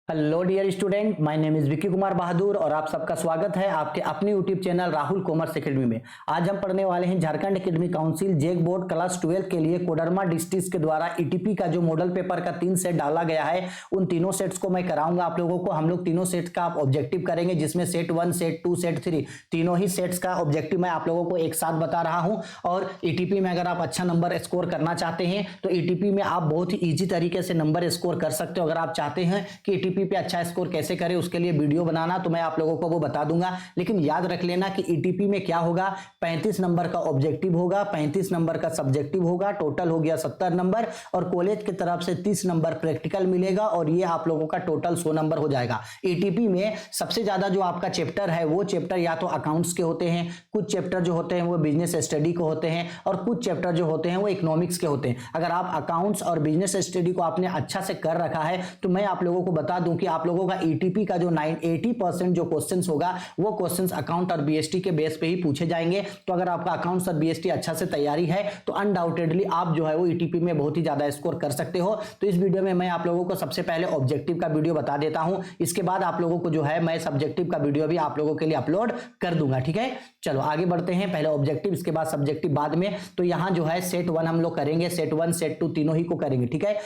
Hello dear student, my name is Vicky Kumar Bahadur और आप सबका स्वागत है आपके अपने YouTube channel Rahul commerce academy में। आज हम पढ़ने वाले हैं Jharkhand academy council JAC board class 12 के लिए कोडरमा डिस्ट्रिक्ट के द्वारा ईटीपी का जो मॉडल पेपर का 3 सेट डाला गया है, उन तीनों सेट्स को मैं कराऊंगा आप लोगों को। हम लोग तीनों सेट्स का ऑब्जेक्टिव करेंगे, जिसमें सेट 1, सेट 2, सेट 3 तीनों ही सेट्स का ऑब्जेक्टिव मैं आप लोगों को एक साथ बता रहा हूं। और ईटीपी में अगर आप अच्छा नंबर स्कोर करना चाहते हैं तो ईटीपी में आप बहुत ही ईजी तरीके से नंबर स्कोर कर सकते हो। अगर आप चाहते हैं कि ईटीपी पे अच्छा स्कोर कैसे करें, उसके लिए वीडियो बनाना तो मैं आप लोगों को वो बता दूंगा। लेकिन याद रख लेना कि ईटीपी में क्या होगा, 35 नंबर का ऑब्जेक्टिव होगा, 35 नंबर का सब्जेक्टिव होगा, टोटल हो गया 70 नंबर और कॉलेज की तरफ से 30 नंबर प्रैक्टिकल मिलेगा और ये आप लोगों का टोटल 100 नंबर हो जाएगा। ईटीपी में सबसे ज्यादा जो आपका चैप्टर है वो चैप्टर या तो अकाउंट्स के होते हैं, कुछ चैप्टर जो होते हैं वो बिजनेस स्टडी के होते हैं और कुछ चैप्टर जो होते हैं वो इकोनॉमिक्स के होते हैं। अगर आप अकाउंट्स और बिजनेस स्टडी को आपने अच्छा से कर रखा है तो मैं आप लोगों को बता दूं कि आप लोगों का ईटीपी का जो 80% जो क्वेश्चंस होगा वो क्वेश्चंस अकाउंट और बीएसटी के बेस पे ही पूछे जाएंगे। तो अगर आपका अकाउंट्स और बीएसटी अच्छा से तैयारी है तो अनडाउटेडली आप जो है वो ईटीपी में बहुत ही ज्यादा स्कोर कर सकते हो। तो इस वीडियो में मैं आप लोगों को सबसे पहले ऑब्जेक्टिव का वीडियो बता देता हूं, इसके बाद आप लोगों को जो है मैं सब्जेक्टिव का वीडियो भी आप लोगों के लिए अपलोड कर दूंगा। ठीक है, चलो आगे बढ़ते हैं। पहले ऑब्जेक्टिव, इसके बाद सब्जेक्टिव बाद में। तो यहां जो है सेट 1 हम लोग करेंगे, सेट 1 सेट 2 तीनों ही को करेंगे। ठीक है,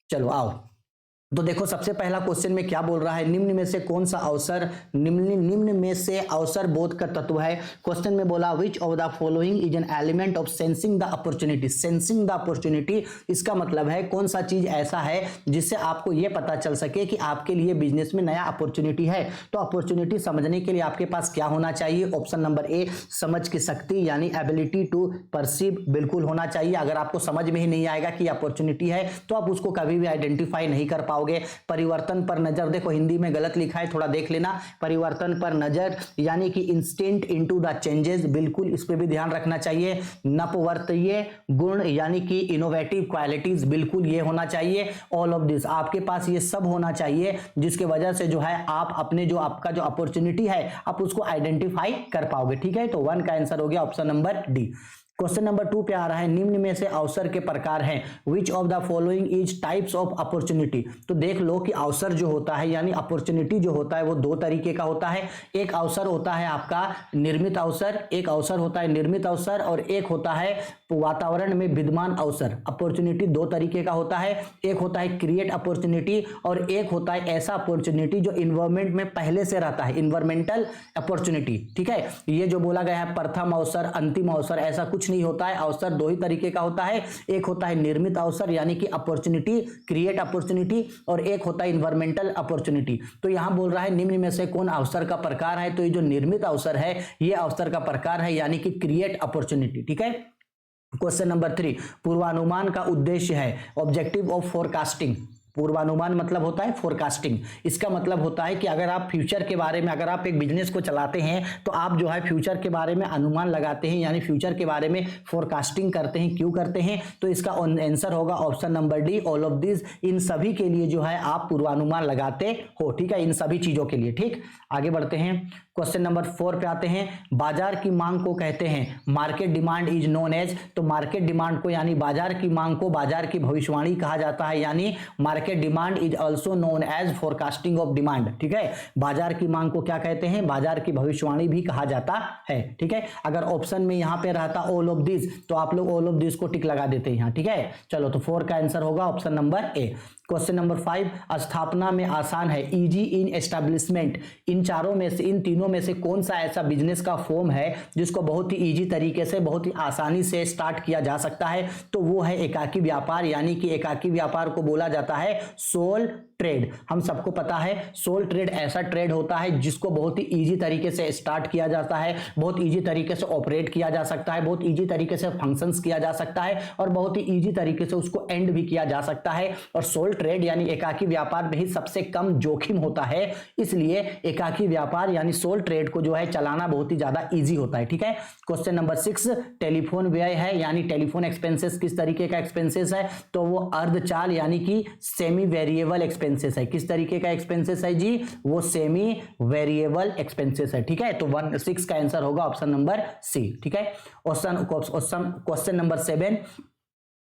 चलो आओ। तो देखो सबसे पहला क्वेश्चन में क्या बोल रहा है, निम्न में से कौन सा अवसर निम्न में से अवसर बोध का तत्व है। क्वेश्चन में बोला which of the following is an element of sensing the opportunity. Sensing the opportunity इसका मतलब है कौन सा चीज ऐसा है जिससे आपको यह पता चल सके कि आपके लिए बिजनेस में नया अपॉर्चुनिटी है। तो अपॉर्चुनिटी समझने के लिए आपके पास क्या होना चाहिए। ऑप्शन नंबर ए, समझ की शक्ति यानी एबिलिटी टू परसीव बिल्कुल होना चाहिए। अगर आपको समझ में ही नहीं आएगा कि अपॉर्चुनिटी है तो आप उसको कभी भी आइडेंटिफाई नहीं कर पाओगे। परिवर्तन पर नजर, देखो हिंदी में गलत लिखा है, थोड़ा देख लेना। परिवर्तन पर नजर यानी कि इंस्टेंट इनटू द चेंजेस, बिल्कुल इस पे भी ध्यान रखना चाहिए। नपवर्तीय गुण यानी कि इनोवेटिव क्वालिटीज, बिल्कुल ये होना चाहिए। ऑल ऑफ दिस, आपके पास ये सब होना चाहिए जिसके वजह से जो है आप अपने जो आपका जो अपॉर्चुनिटी है आप उसको आइडेंटिफाई कर पाओगे। ठीक है, तो 1 का आंसर हो गया option number D. Question number 2 पे आ रहा है, निम्न में से अवसर के प्रकार हैं। Which of the following is types of opportunity. तो देख लो कि अवसर जो होता है यानी अपॉर्चुनिटी जो होता है वो 2 तरीके का होता है। एक अवसर होता है आपका निर्मित अवसर, एक अवसर होता है निर्मित अवसर और एक होता है वातावरण में विद्यमान अवसर। अपॉर्चुनिटी 2 तरीके का होता है, एक होता है क्रिएट अपॉर्चुनिटी और एक होता है ऐसा अपॉर्चुनिटी जो इन्वायरमेंट में पहले से रहता है, इन्वायरमेंटल अपॉर्चुनिटी। ठीक है, ये जो बोला गया है प्रथम अवसर अंतिम अवसर, ऐसा कुछ नहीं होता है। अवसर 2 ही तरीके का होता है, एक होता है निर्मित अवसर यानी कि अपॉर्चुनिटी क्रिएट अपॉर्चुनिटी और एक होता है इन्वायरमेंटल अपॉर्चुनिटी। तो यहां बोल रहा है निम्न में से कौन अवसर का प्रकार है। तो ये जो निर्मित अवसर है ये अवसर का प्रकार है यानी कि क्रिएट अपॉर्चुनिटी। ठीक है, क्वेश्चन नंबर 3, पूर्वानुमान का उद्देश्य है। ऑब्जेक्टिव ऑफ फोरकास्टिंग, पूर्वानुमान मतलब होता है फोरकास्टिंग। इसका मतलब होता है कि अगर आप फ्यूचर के बारे में, अगर आप एक बिजनेस को चलाते हैं तो आप जो है फ्यूचर के बारे में अनुमान लगाते हैं यानी फ्यूचर के बारे में फोरकास्टिंग करते हैं। क्यों करते हैं, तो इसका आंसर होगा option number D, all of this. इन सभी के लिए जो है आप पूर्वानुमान लगाते हो। ठीक है, इन सभी चीजों के लिए। ठीक, आगे बढ़ते हैं। क्वेश्चन नंबर 4 पे आते हैं, बाजार की मांग को कहते हैं market demand is known as. तो मार्केट डिमांड को यानी बाजार की मांग को बाजार की भविष्यवाणी कहा जाता है यानी market demand is also known as forecasting of demand. ठीक है, बाजार की मांग को क्या कहते हैं, बाजार की भविष्यवाणी भी कहा जाता है। ठीक है, अगर ऑप्शन में यहां पे रहता ऑल ऑफ दिस तो आप लोग ऑल ऑफ दिस को टिक लगा देते हैं यहां। ठीक है, चलो तो 4 का आंसर होगा option number A. Question number 5, स्थापना में आसान है, इजी इन एस्टैब्लिशमेंट। इन चारों में से, इन तीनों में से कौन सा ऐसा बिजनेस का फॉर्म है जिसको बहुत ही इजी तरीके से बहुत ही आसानी से स्टार्ट किया जा सकता है। तो वो है एकाकी व्यापार यानी कि एकाकी व्यापार को बोला जाता है सोल ट्रेड। हम सबको पता है सोल ट्रेड ऐसा ट्रेड होता है जिसको बहुत ही इजी तरीके से स्टार्ट किया जाता है, बहुत इजी तरीके से ऑपरेट किया जा सकता है, बहुत इजी तरीके से फंक्शंस किया जा सकता है और बहुत ही इजी तरीके से उसको एंड भी किया जा सकता है। और सोल ट्रेड यानी एकाकी व्यापार में ही सबसे कम जोखिम होता है, इसलिए एकाकी व्यापार यानी सोल ट्रेड को जो है चलाना बहुत ही ज्यादा इजी होता है। ठीक है, क्वेश्चन नंबर 6, टेलीफोन व्यय है यानी टेलीफोन एक्सपेंसेस किस तरीके का एक्सपेंसेस है। तो वो अर्धचाल यानी कि सेमी वेरिएबल एक्सपेंसेस है। किस तरीके का एक्सपेंसेस है जी, वो सेमी वेरिएबल एक्सपेंसेस है। ठीक है, तो 6 का आंसर होगा ऑप्शन नंबर सी। ठीक है, क्वेश्चन नंबर 7,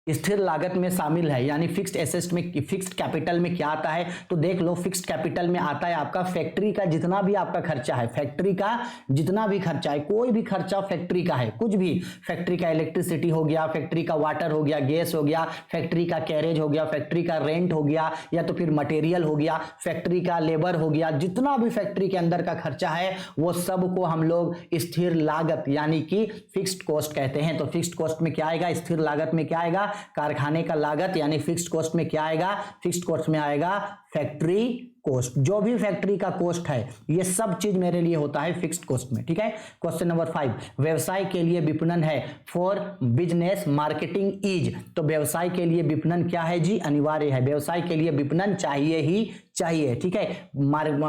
स्थिर लागत में शामिल है, यानी फिक्स्ड एसेट में, फिक्स्ड कैपिटल में क्या आता है तो देख लो, फिक्स्ड कैपिटल में आता है आपका फैक्ट्री का जितना भी आपका खर्चा है, फैक्ट्री का जितना भी खर्चा है, कोई भी खर्चा फैक्ट्री का है, कुछ भी, फैक्ट्री का इलेक्ट्रिसिटी हो गया, फैक्ट्री का वाटर हो गया, गैस हो गया, फैक्ट्री का कैरेज हो गया, फैक्ट्री का रेंट हो गया, या तो फिर मटेरियल हो गया, फैक्ट्री का लेबर हो गया, जितना भी फैक्ट्री के अंदर का खर्चा है वो सब को हम लोग स्थिर लागत यानी कि फिक्स्ड कॉस्ट कहते हैं। तो फिक्स्ड कॉस्ट में क्या आएगा, स्थिर लागत में क्या आएगा, कारखाने का लागत, यानी फिक्स्ड कॉस्ट में क्या आएगा, फिक्स्ड कॉस्ट में आएगा फैक्ट्री कॉस्ट। जो भी फैक्ट्री का कॉस्ट है ये सब चीज मेरे लिए होता है फिक्स्ड कॉस्ट में, ठीक है। क्वेश्चन नंबर 5, व्यवसाय के लिए विपणन है, फॉर बिजनेस मार्केटिंग इज, तो व्यवसाय के लिए विपणन क्या है जी, अनिवार्य है, व्यवसाय के लिए विपणन चाहिए ही चाहिए, ठीक है।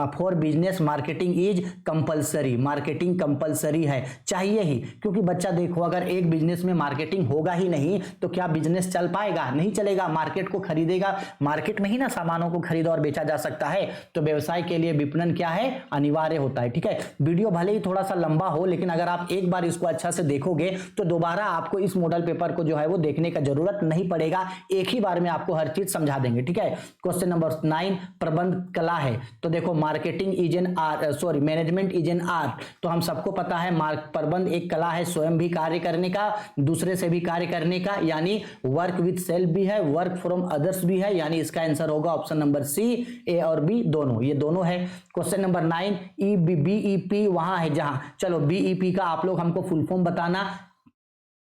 For business marketing is compulsory, marketing compulsory है, चाहिए ही, क्योंकि बच्चा देखो अगर एक बिजनेस में मार्केटिंग होगा ही नहीं तो क्या बिजनेस चल पाएगा, नहीं चलेगा, मार्केट को खरीदेगा, मार्केट में ही ना सामानों को खरीदा और बेचा जा सकता है। तो व्यवसाय के लिए विपणन क्या है, अनिवार्य होता है, ठीक है। वीडियो भले ही थोड़ा सा लंबा हो लेकिन अगर आप एक बार इसको अच्छा से देखोगे तो दोबारा आपको इस मॉडल पेपर को जो है वो देखने का जरूरत नहीं पड़ेगा, एक ही बार में आपको हर चीज समझा देंगे, ठीक है। क्वेश्चन नंबर 9, प्रबंध कला है, तो देखो marketing is an art, sorry management is an art, तो हम सबको पता है प्रबंध एक कला है, स्वयं भी कार्य करने का, दूसरे से भी कार्य करने का, यानी वर्क विद सेल्फ भी है, वर्क फ्रॉम अदर्स भी है, यानी इसका आंसर होगा ऑप्शन नंबर सी, ए और बी दोनों, ये दोनों है। क्वेश्चन नंबर 9, बीईपी वहां है जहां, चलो बीईपी का आप लोग हमको फुल फॉर्म बताना,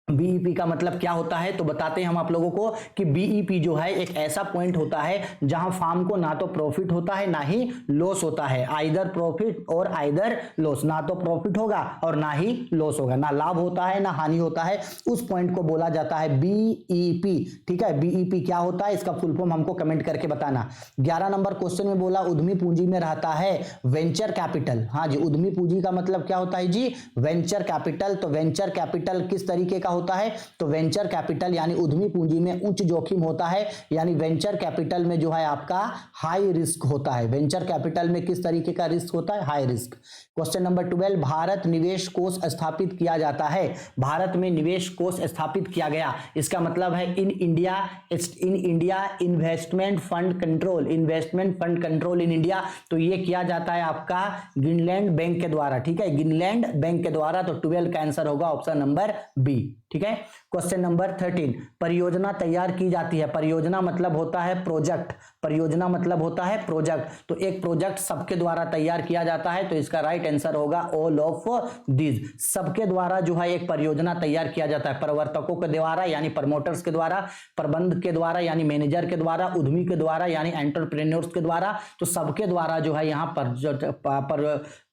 बीईपी का मतलब क्या होता है तो बताते हैं हम आप लोगों को कि बीईपी जो है एक ऐसा पॉइंट होता है जहां फार्म को ना तो प्रॉफिट होता है ना ही लॉस होता है, आइदर प्रॉफिट और आइदर लॉस, ना तो प्रॉफिट होगा और ना ही लॉस होगा, ना लाभ होता है ना हानि होता है, उस पॉइंट को बोला जाता है बीईपी, ठीक है। बीईपी क्या होता है इसका फुल फॉर्म हमको कमेंट करके बताना। 11 नंबर क्वेश्चन में बोला उद्यमी पूंजी में रहता है वेंचर कैपिटल, हाँ जी, उद्यमी पूंजी का मतलब क्या होता है जी, वेंचर कैपिटल। तो वेंचर कैपिटल किस तरीके का होता है तो वेंचर कैपिटल यानी उद्यमी पूंजी में उच्च जोखिम होता है, यानी वेंचर कैपिटल में जो है आपका हाई रिस्क होता है, वेंचर कैपिटल में किस तरीके का रिस्क होता है, high risk. Question number 12, Bharat निवेश कोष स्थापित किया जाता है, भारत में निवेश कोष स्थापित किया गया, इसका मतलब है in India investment fund control, investment fund control in India, तो ये किया जाता है आपका ग्रीनलैंड बैंक के द्वारा, ठीक है, ग्रीनलैंड बैंक के द्वारा। तो 12 का आंसर होगा ऑप्शन नंबर बी, ठीक है। क्वेश्चन नंबर 13, परियोजना तैयार की जाती है, परियोजना मतलब होता है प्रोजेक्ट, परियोजना मतलब होता है प्रोजेक्ट, तो एक प्रोजेक्ट सबके द्वारा तैयार किया जाता है, तो इसका राइट आंसर होगा ऑल ऑफ दीज, सबके द्वारा जो है एक परियोजना तैयार किया जाता है, प्रवर्तकों के द्वारा यानी प्रमोटर्स के द्वारा, प्रबंध के द्वारा यानी मैनेजर के द्वारा, उद्यमी के द्वारा यानी एंटरप्रेन्योर्स के द्वारा, तो सबके द्वारा जो है यहाँ पर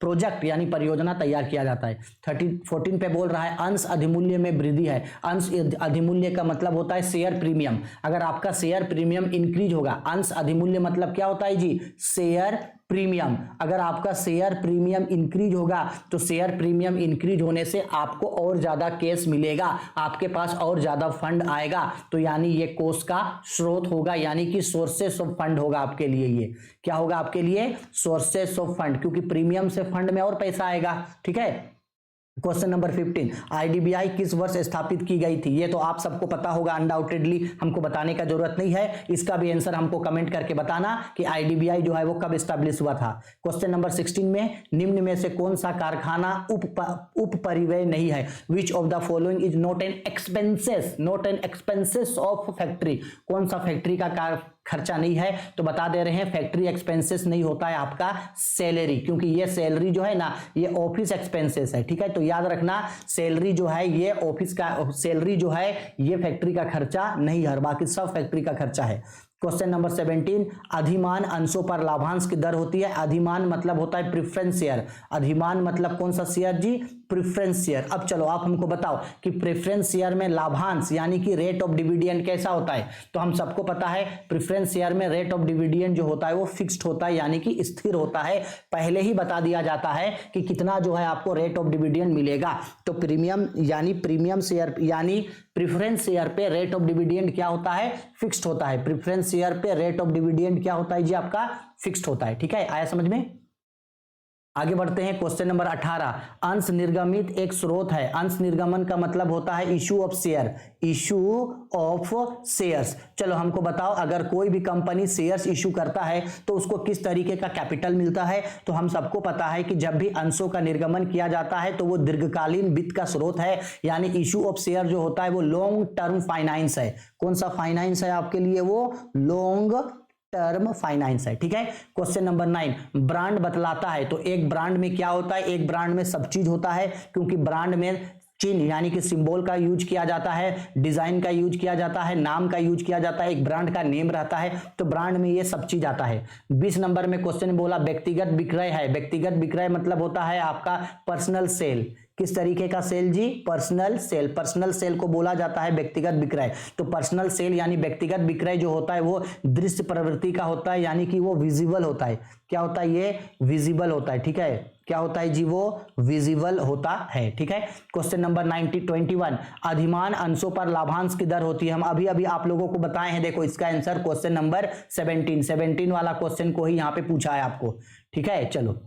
प्रोजेक्ट यानी परियोजना तैयार किया जाता है। 14 पे बोल रहा है अंश अधिमूल्य में वृद्धि है, अंश अधिमूल्य का मतलब होता है शेयर प्रीमियम, अगर आपका शेयर प्रीमियम इंक्रीज होगा, अंश अधिमूल्य मतलब क्या होता है जी, शेयर प्रीमियम, अगर आपका शेयर प्रीमियम इंक्रीज होगा तो शेयर प्रीमियम इंक्रीज होने से आपको और ज्यादा कैश मिलेगा, आपके पास और ज्यादा फंड आएगा, तो यानी ये कोष का स्रोत होगा, यानी कि सोर्सेस ऑफ फंड होगा आपके लिए, ये क्या होगा आपके लिए, सोर्सेस ऑफ फंड, क्योंकि प्रीमियम से फंड में और पैसा आएगा, ठीक है। क्वेश्चन नंबर 15, आईडीबीआई किस वर्ष स्थापित की गई थी, ये तो आप सबको पता होगा अनडाउटेडली, हमको बताने का जरूरत नहीं है, इसका भी आंसर हमको कमेंट करके बताना कि आईडीबीआई जो है वो कब स्टैब्लिश हुआ था। क्वेश्चन नंबर 16 में निम्न में से कौन सा कारखाना उप परिव्यय नहीं है, which of the following is not an expenses of factory, कौन सा फैक्ट्री का खर्चा नहीं है, तो बता दे रहे हैं फैक्ट्री एक्सपेंसेस नहीं होता है आपका सैलरी, क्योंकि ये सैलरी जो है ना ये ऑफिस एक्सपेंसेस है, ठीक है। तो याद रखना सैलरी जो है ये ऑफिस का, सैलरी जो है ये फैक्ट्री का खर्चा नहीं है, बाकी सब फैक्ट्री का खर्चा है। क्वेश्चन नंबर 17, अधिमान अंशों पर लाभांश की दर होती है, अधिमान मतलब होता है प्रेफरेंस शेयर, अधिमान मतलब कौन सा शेयर जी, प्रेफरेंस शेयर। अब चलो आप हमको बताओ कि प्रेफरेंस शेयर में लाभांश यानी कि रेट ऑफ डिविडेंड कैसा होता है, तो हम सबको पता है प्रेफरेंस शेयर में रेट ऑफ डिविडेंड जो होता है वो फिक्स्ड होता है, यानी कि स्थिर होता है, पहले ही बता दिया जाता है कि कितना जो है आपको रेट ऑफ डिविडेंड मिलेगा। तो प्रीमियम यानी प्रीमियम शेयर यानी प्रेफरेंस शेयर पे रेट ऑफ डिविडेंड क्या होता है, फिक्स्ड होता है, प्रेफरेंस शेयर पे रेट ऑफ डिविडेंड क्या होता है जी आपका, फिक्स्ड होता है, ठीक है, आया समझ में। आगे बढ़ते हैं क्वेश्चन नंबर 18। अंश निर्गमित एक स्रोत है। अंश निर्गमन का मतलब होता है issue of share, issue of shares. चलो हमको बताओ, अगर कोई भी कंपनी शेयर्स इशू करता है तो उसको किस तरीके का कैपिटल मिलता है। तो हम सबको पता है कि जब भी अंशों का निर्गमन किया जाता है तो वो दीर्घकालीन वित्त का स्रोत है, यानी इशू ऑफ शेयर जो होता है वो लॉन्ग टर्म फाइनेंस है। कौन सा फाइनेंस है आपके लिए, वो लॉन्ग टर्म फाइनेंस है। ठीक है, क्वेश्चन नंबर 9। ब्रांड बतलाता है। तो एक ब्रांड में क्या होता है, एक ब्रांड में सब चीज होता है, क्योंकि ब्रांड में चिन्ह यानी कि सिंबल का यूज किया जाता है, डिजाइन का यूज किया जाता है, नाम का यूज किया जाता है, एक ब्रांड का नेम रहता है, तो ब्रांड में ये सब चीज आता है। 20 नंबर में क्वेश्चन बोला व्यक्तिगत विक्रय है। व्यक्तिगत विक्रय मतलब होता है आपका पर्सनल सेल। किस तरीके का सेल जी, पर्सनल सेल। पर्सनल सेल को बोला जाता है व्यक्तिगत विक्रय। तो पर्सनल सेल यानी व्यक्तिगत विक्रय जो होता है वो दृश्य प्रवृत्ति का होता है, यानी कि वो विजिबल होता है। क्या होता है, ये विजिबल होता है। ठीक है, क्या होता है जी, वो विजिबल होता है। ठीक है, क्वेश्चन नंबर 21। अधिमान अंशों पर लाभांश की दर होती है। हम अभी अभी आप लोगों को बताए हैं, देखो इसका आंसर क्वेश्चन नंबर 17 वाला क्वेश्चन को ही यहाँ पे पूछा है आपको। ठीक है, चलो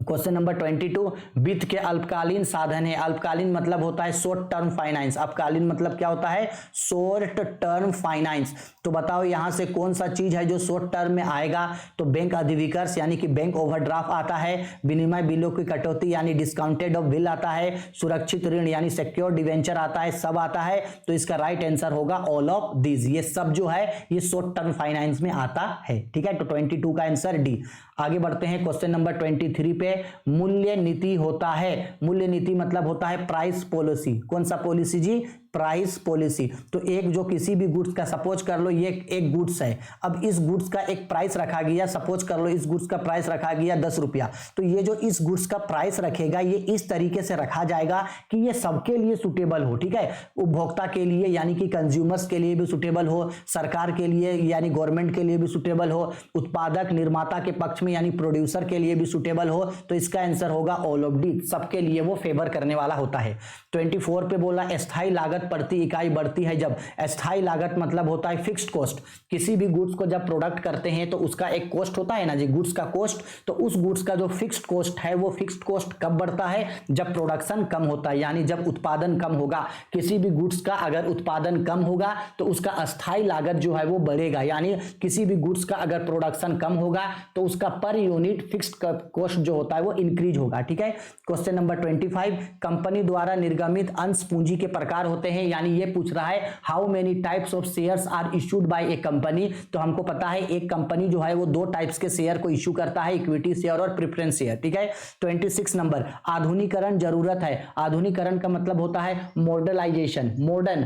क्वेश्चन नंबर 22। वित्त के अल्पकालीन साधन है। अल्पकालीन मतलब होता है शॉर्ट टर्म फाइनेंस। अल्पकालीन मतलब क्या होता है, शॉर्ट टर्म फाइनेंस। तो बताओ यहां से कौन सा चीज है जो शॉर्ट टर्म में आएगा। तो बैंक अधिविकर्ष यानी कि बैंक ओवरड्राफ्ट आता है, विनिमय बिलों की कटौती यानी डिस्काउंटेड ऑफ बिल आता है, सुरक्षित ऋण यानी सिक्योर्ड डिवेंचर आता है, सब आता है। तो इसका राइट आंसर होगा ऑल ऑफ दीज। ये सब जो है ये शॉर्ट टर्म फाइनेंस में आता है। ठीक है, तो 22 का आंसर डी। आगे बढ़ते हैं क्वेश्चन नंबर 23 पे। मूल्य नीति होता है। मूल्य नीति मतलब होता है प्राइस पॉलिसी। कौन सा पॉलिसी जी, प्राइस पॉलिसी। तो एक जो किसी भी गुड्स का, सपोज कर लो ये एक गुड्स है, अब इस गुड्स का एक प्राइस रखा गया, सपोज कर लो इस गुड्स का प्राइस रखा गया 10 रुपया। तो ये जो इस गुड्स का प्राइस रखेगा ये इस तरीके से रखा जाएगा कि ये सबके लिए सुटेबल हो। ठीक है, उपभोक्ता के लिए यानी कि कंज्यूमर्स के लिए भी सुटेबल हो, सरकार के लिए यानी गवर्नमेंट के लिए भी सुटेबल हो, उत्पादक निर्माता के पक्ष में यानी प्रोड्यूसर के लिए भी सुटेबल हो। तो इसका आंसर होगा ऑल ऑफ डी, सबके लिए वो फेवर करने वाला होता है। 24 पे बोला अस्थायी लागत प्रति इकाई बढ़ती है जब। अस्थायी लागत मतलब होता है फिक्स्ड कॉस्ट। किसी भी गुड्स को जब प्रोडक्ट करते हैं तो उसका एक कॉस्ट होता है ना जी, गुड्स का कॉस्ट। तो उस गुड्स का जो फिक्स्ड कॉस्ट है वो फिक्स्ड कॉस्ट कब बढ़ता है, जब प्रोडक्शन कम होता है, यानी जब उत्पादन कम होगा। किसी भी गुड्स का अगर उत्पादन कम होगा तो उसका अस्थायी लागत जो है वो बढ़ेगा, यानी किसी भी गुड्स का अगर प्रोडक्शन कम होगा तो उसका पर यूनिट फिक्स्ड कॉस्ट जो होता है वो इंक्रीज होगा। ठीक है, क्वेश्चन नंबर 25। कंपनी द्वारा निर्गमित अंश पूंजी के प्रकार होते हैं, यानी ये पूछ रहा है how many types of shares are issued by a company. तो हमको पता है एक कंपनी जो है वो 2 टाइप्स के शेयर को इशू करता है, इक्विटी शेयर और प्रेफरेंस शेयर। ठीक है, 26 नंबर। आधुनिकरण जरूरत है। आधुनिकरण का मतलब होता है मॉडर्नाइजेशन,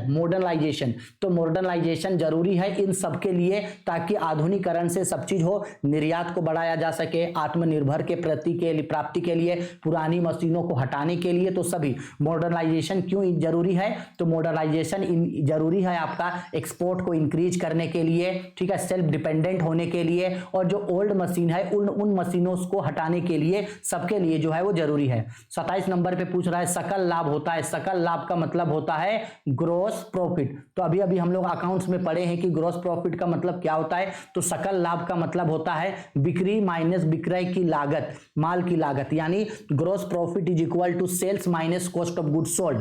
मॉडर्नाइजेशन। तो मॉडर्नाइजेशन जरूरी है इन सब के लिए, ताकि आधुनिकरण से सब चीज हो, निर्यात को बढ़ाया जा सके, आत्मनिर्भर के प्रति के लिए प्राप्ति के लिए, पुरानी मशीनों को हटाने के लिए। तो सभी मॉडर्नाइजेशन क्यों जरूरी है, तो मॉडर्नाइजेशन जरूरी है आपका एक्सपोर्ट को इंक्रीज करने के लिए। ठीक है, सेल्फ डिपेंडेंट होने के लिए, और जो ओल्ड मशीन है उन मशीनों को हटाने के लिए, सबके लिए जो है वो जरूरी है। 27 नंबर पे पूछ रहा है सकल लाभ होता है। सकल लाभ का मतलब होता है ग्रॉस प्रॉफिट। तो अभी अभी हम लोग अकाउंट्स में पढ़े हैं कि ग्रॉस प्रॉफिट का मतलब क्या होता है। तो सकल लाभ का मतलब होता है बिक्री माइनस विक्रय की लागत, माल की लागत, यानी gross profit is equal to sales minus cost of goods sold.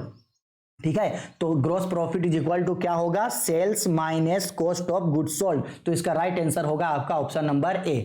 ठीक है, तो gross profit is equal to क्या होगा, sales minus cost of goods sold. तो इसका राइट आंसर होगा आपका ऑप्शन नंबर ए।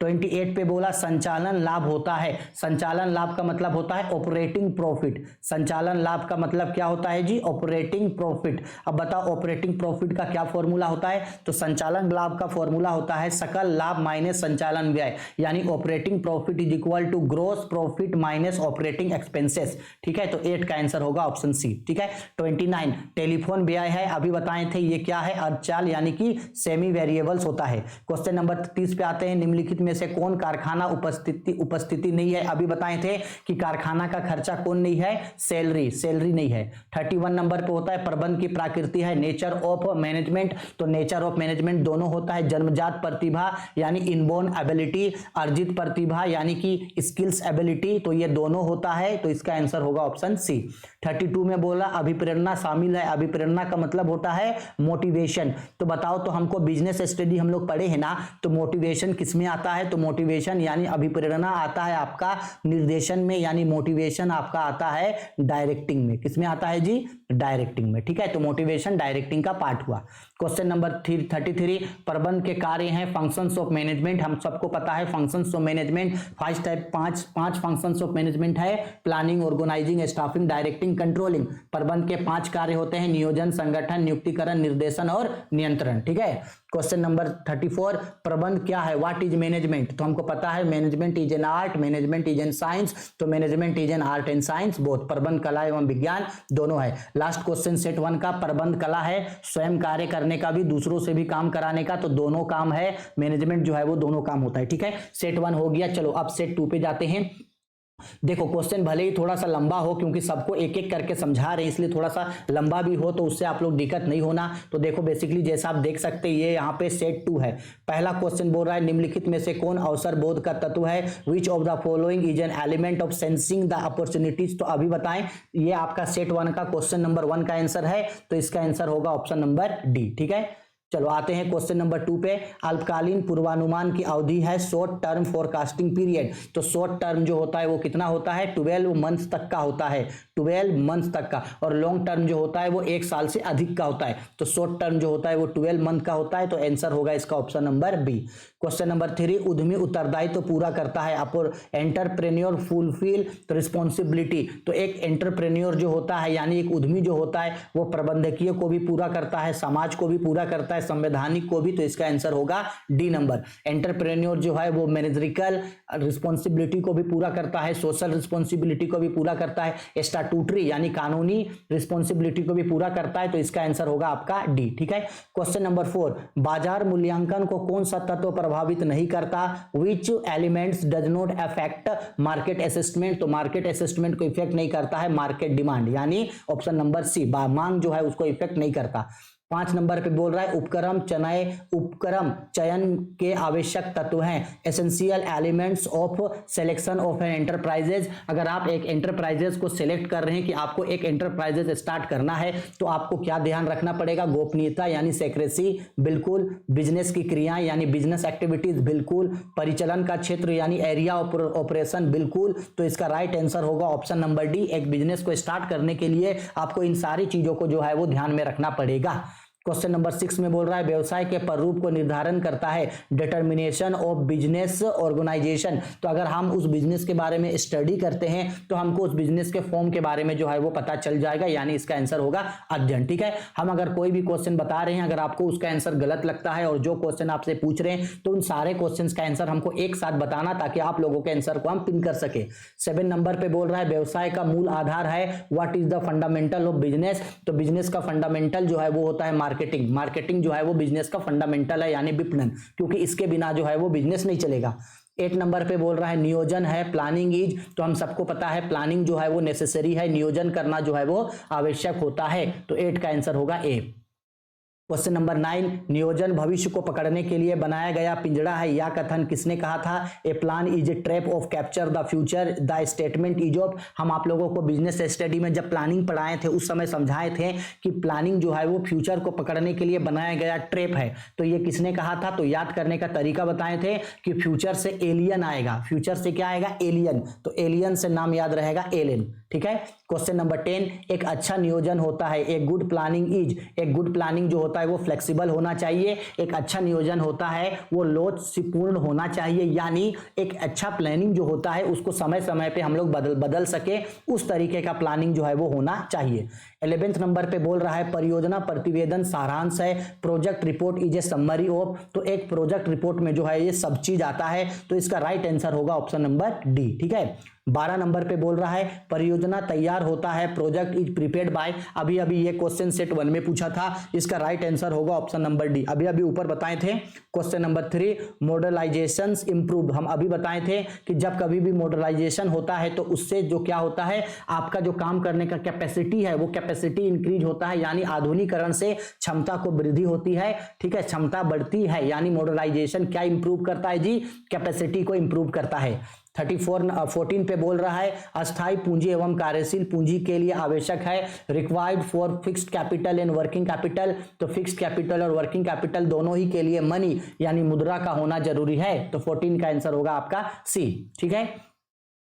28 पे बोला संचालन लाभ होता है। संचालन लाभ का मतलब होता है ऑपरेटिंग प्रॉफिट। संचालन लाभ का मतलब क्या होता है जी, ऑपरेटिंग प्रॉफिट। अब बताओ ऑपरेटिंग प्रॉफिट का क्या फॉर्मूला होता है। तो संचालन लाभ का फॉर्मूला होता है सकल लाभ माइनस संचालन व्यय, यानी operating profit is equal to gross profit minus operating expenses. ठीक है, तो 8 का आंसर होगा ऑप्शन सी। ठीक है, 29 टेलीफोन व्यय है। अभी बताए थे ये क्या है, अर्धचाल यानी कि सेमी वेरिएबल्स होता है। क्वेश्चन नंबर 30 पे आते हैं। निम्नलिखित में से कौन कारखाना उपस्थिति नहीं है। अभी बताए थे कि कारखाना का खर्चा कौन नहीं है, सैलरी नहीं है। 31 नंबर पे होता है प्रबंध की प्रकृति है, नेचर ऑफ मैनेजमेंट। तो नेचर ऑफ मैनेजमेंट दोनों होता है, जन्मजात प्रतिभा यानी इनबोर्न एबिलिटी, अर्जित प्रतिभा यानी कि स्किल्स एबिलिटी। तो ये दोनों होता है, तो इसका आंसर होगा ऑप्शन सी। 32 में बोला अभिप्रेरणा शामिल है। अभिप्रेरणा का मतलब होता है मोटिवेशन। तो बताओ, तो हमको बिजनेस स्टडी हम लोग पढ़े हैं ना, तो मोटिवेशन किसमें आता है, है? तो मोटिवेशन यानी अभिप्रेरणा आता है आपका निर्देशन में, यानी मोटिवेशन आपका आता है डायरेक्टिंग में। किसमें आता है जी? डायरेक्टिंग में। ठीक है, तो मोटिवेशन डायरेक्टिंग का पार्ट हुआ। क्वेश्चन नंबर 33, प्रबंध के कार्य हैं फंक्शंस ऑफ मैनेजमेंट। हम सबको पता है फंक्शंस ऑफ मैनेजमेंट पांच फंक्शंस ऑफ मैनेजमेंट है, planning, organizing, staffing, directing, controlling. प्रबंध के 5 कार्य होते हैं, नियोजन, संगठन, नियुक्तिकरण, निर्देशन और नियंत्रण। ठीक है। क्वेश्चन नंबर 34, प्रबंध क्या है? What is management? तो हमको पता है management is an art, management is an science. तो management is an art and science both, प्रबंध कला एवं विज्ञान दोनों है। लास्ट क्वेश्चन सेट 1 का, प्रबंध कला है स्वयं कार्य करने का भी, दूसरों से भी काम कराने का, तो दोनों काम है। मैनेजमेंट जो है वो दोनों काम होता है। ठीक है, सेट 1 हो गया। चलो अब सेट 2 पे जाते हैं। देखो क्वेश्चन भले ही थोड़ा सा लंबा हो, क्योंकि सबको एक एक करके समझा रहे हैं, इसलिए थोड़ा सा लंबा भी हो तो उससे आप लोग दिक्कत नहीं होना। तो देखो बेसिकली जैसा आप देख सकते हैं, ये यहाँ पे सेट 2 है। पहला क्वेश्चन बोल रहा है निम्नलिखित में से कौन अवसर बोध का तत्व है? Which of the following is an element of sensing the opportunities? तो अभी बताएं, ये आपका सेट 1 का क्वेश्चन नंबर 1 का आंसर है, तो इसका आंसर होगा ऑप्शन नंबर डी। ठीक है, चलो आते हैं क्वेश्चन नंबर 2 पे। अल्पकालीन पूर्वानुमान की अवधि है शॉर्ट टर्म फोरकास्टिंग पीरियड। तो शॉर्ट टर्म जो होता है वो कितना होता है? 12 मंथ तक का होता है, 12 मंथ तक का। और लॉन्ग टर्म जो होता है वो 1 साल से अधिक का होता है। तो शॉर्ट टर्म जो होता है वो 12 मंथ का होता है, तो आंसर होगा इसका option number B. Question number 3, उद्यमी उत्तरदायित्व तो पूरा करता है, अपर एंटरप्रेन्योर फुलफिल रिस्पॉन्सिबिलिटी। तो एक एंटरप्रेन्योर जो होता है यानी एक उद्यमी जो होता है वो प्रबंधकीय को भी पूरा करता है, समाज को भी पूरा करता है, संवैधानिक को भी। तो इसका आंसर होगा डी नंबर। एंटरप्रेन्योर जो है वो मैनेजरिकल रिस्पॉन्सिबिलिटी को भी पूरा करता है, सोशल रिस्पॉन्सिबिलिटी को भी पूरा करता है, स्टैट्यूटरी यानी कानूनी रिस्पॉन्सिबिलिटी को भी पूरा करता है। तो इसका आंसर होगा आपका डी। ठीक है, क्वेश्चन नंबर 4, बाजार मूल्यांकन को कौन सा तत्व प्रभावित नहीं करता? विच elements does not affect market assessment? तो मार्केट असेसमेंट को इफेक्ट नहीं करता है मार्केट डिमांड, यानी ऑप्शन नंबर सी, मांग जो है उसको इफेक्ट नहीं करता। 5 नंबर पे बोल रहा है उपक्रम चयन के आवश्यक तत्व हैं, essential elements of selection of an enterprises. अगर आप एक एंटरप्राइजेज को सिलेक्ट कर रहे हैं कि आपको एक एंटरप्राइजेज स्टार्ट करना है, तो आपको क्या ध्यान रखना पड़ेगा? गोपनीयता यानी सेक्रेसी, बिल्कुल। बिजनेस की क्रियाएं यानी बिजनेस एक्टिविटीज, बिल्कुल। परिचालन का क्षेत्र यानी एरिया ऑपरेशन, बिल्कुल। तो इसका राइट आंसर होगा ऑप्शन नंबर डी। एक बिजनेस को स्टार्ट करने के लिए आपको इन सारी चीजों को जो है वो ध्यान में रखना पड़ेगा। क्वेश्चन नंबर 6 में बोल रहा है व्यवसाय के प्रारूप को निर्धारण करता है डिटर्मिनेशन ऑफ बिजनेस ऑर्गेनाइजेशन। तो अगर हम उस बिजनेस के बारे में स्टडी करते हैं तो हमको उस बिजनेस के फॉर्म के बारे में जो है वो पता चल जाएगा, यानी इसका आंसर होगा अध्ययन। ठीक है, हम अगर कोई भी क्वेश्चन बता रहे हैं, अगर आपको उसका आंसर गलत लगता है और जो क्वेश्चन आपसे पूछ रहे हैं, तो उन सारे क्वेश्चन का आंसर हमको एक साथ बताना, ताकि आप लोगों के आंसर को हम पिन कर सके। 7 नंबर पे बोल रहा है व्यवसाय का मूल आधार है, what is the fundamental of business? तो बिजनेस का फंडामेंटल जो है वो होता है मार्केटिंग जो है वो बिजनेस का फंडामेंटल है, यानी विपणन, क्योंकि इसके बिना जो है वो बिजनेस नहीं चलेगा। 8 नंबर पे बोल रहा है नियोजन है, प्लानिंग इज। तो हम सबको पता है प्लानिंग जो है वो नेसेसरी है, नियोजन करना जो है वो आवश्यक होता है। तो 8 का आंसर होगा ए। क्वेश्चन नंबर 9, नियोजन भविष्य को पकड़ने के लिए बनाया गया पिंजड़ा है, यह कथन किसने कहा था? A plan is a trap of capture the future, the statement is of. हम आप लोगों को बिजनेस स्टडी में जब प्लानिंग पढ़ाए थे उस समय समझाए थे कि प्लानिंग जो है वो फ्यूचर को पकड़ने के लिए बनाया गया ट्रैप है। तो ये किसने कहा था? तो याद करने का तरीका बताए थे कि फ्यूचर से एलियन आएगा। फ्यूचर से क्या आएगा? एलियन। तो एलियन से नाम याद रहेगा एलियन। ठीक है, क्वेश्चन नंबर 10, एक अच्छा नियोजन होता है, एक गुड प्लानिंग इज। एक गुड प्लानिंग जो होता है वो फ्लेक्सिबल होना चाहिए, एक अच्छा नियोजन होता है वो लोचपूर्ण होना चाहिए, यानी एक अच्छा प्लानिंग जो होता है उसको समय समय पे हम लोग बदल सके, उस तरीके का प्लानिंग जो है वो होना चाहिए। 11वें नंबर पे बोल रहा है परियोजना प्रतिवेदन सारांश है, project report is a summary of. तो एक प्रोजेक्ट रिपोर्ट में जो है ये सब चीज आता है, तो इसका राइट आंसर होगा ऑप्शन नंबर डी। ठीक है, 12 नंबर पे बोल रहा है परियोजना तैयार होता है, प्रोजेक्ट इज प्रिपेयर्ड बाय। अभी ये क्वेश्चन सेट 1 में पूछा था, इसका राइट आंसर होगा ऑप्शन नंबर डी। अभी ऊपर बताए थे। Question number 3, modernization improve. हम अभी बताए थे कि जब कभी भी मॉडर्नाइजेशन होता है तो उससे जो क्या होता है, आपका जो काम करने का कैपेसिटी है वो कैपेसिटी इंक्रीज होता है, यानी आधुनिकीकरण से क्षमता को वृद्धि होती है। ठीक है, क्षमता बढ़ती है, यानी मॉडर्नाइजेशन क्या इंप्रूव करता है जी? कैपेसिटी को इंप्रूव करता है। 14 पे बोल रहा है अस्थाई पूंजी एवं कार्यशील पूंजी के लिए आवश्यक है required for fixed capital and working capital. तो फिक्स्ड कैपिटल और वर्किंग कैपिटल दोनों ही के लिए मनी यानी मुद्रा का होना जरूरी है। तो 14 का आंसर होगा आपका सी। ठीक है,